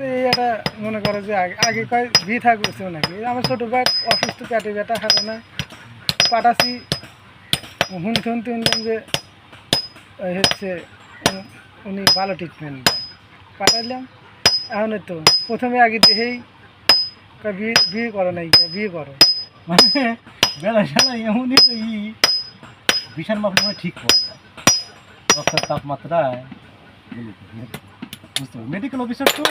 এই একটা মনে করো যে আগে আগে কয় বিয়ে থাকছে নাকি আমার ছোটো ভাই অসুস্থ পেটে ব্যথা হাঁটে না পাঠাচ্ছি শুনতে শুনলাম যে হচ্ছে উনি ভালো ট্রিটমেন্ট দেয় পাঠাইলাম এখন তো প্রথমে আগে দেখেই বিয়ে বিয়ে করো নাই বিয়ে করো মানে বেলা সালা এমনই তো বিশাল মাপের ঠিক পাওয়া যায় রক্তের তাপমাত্রায় বুঝতে পারি মেডিকেল অফিসার তো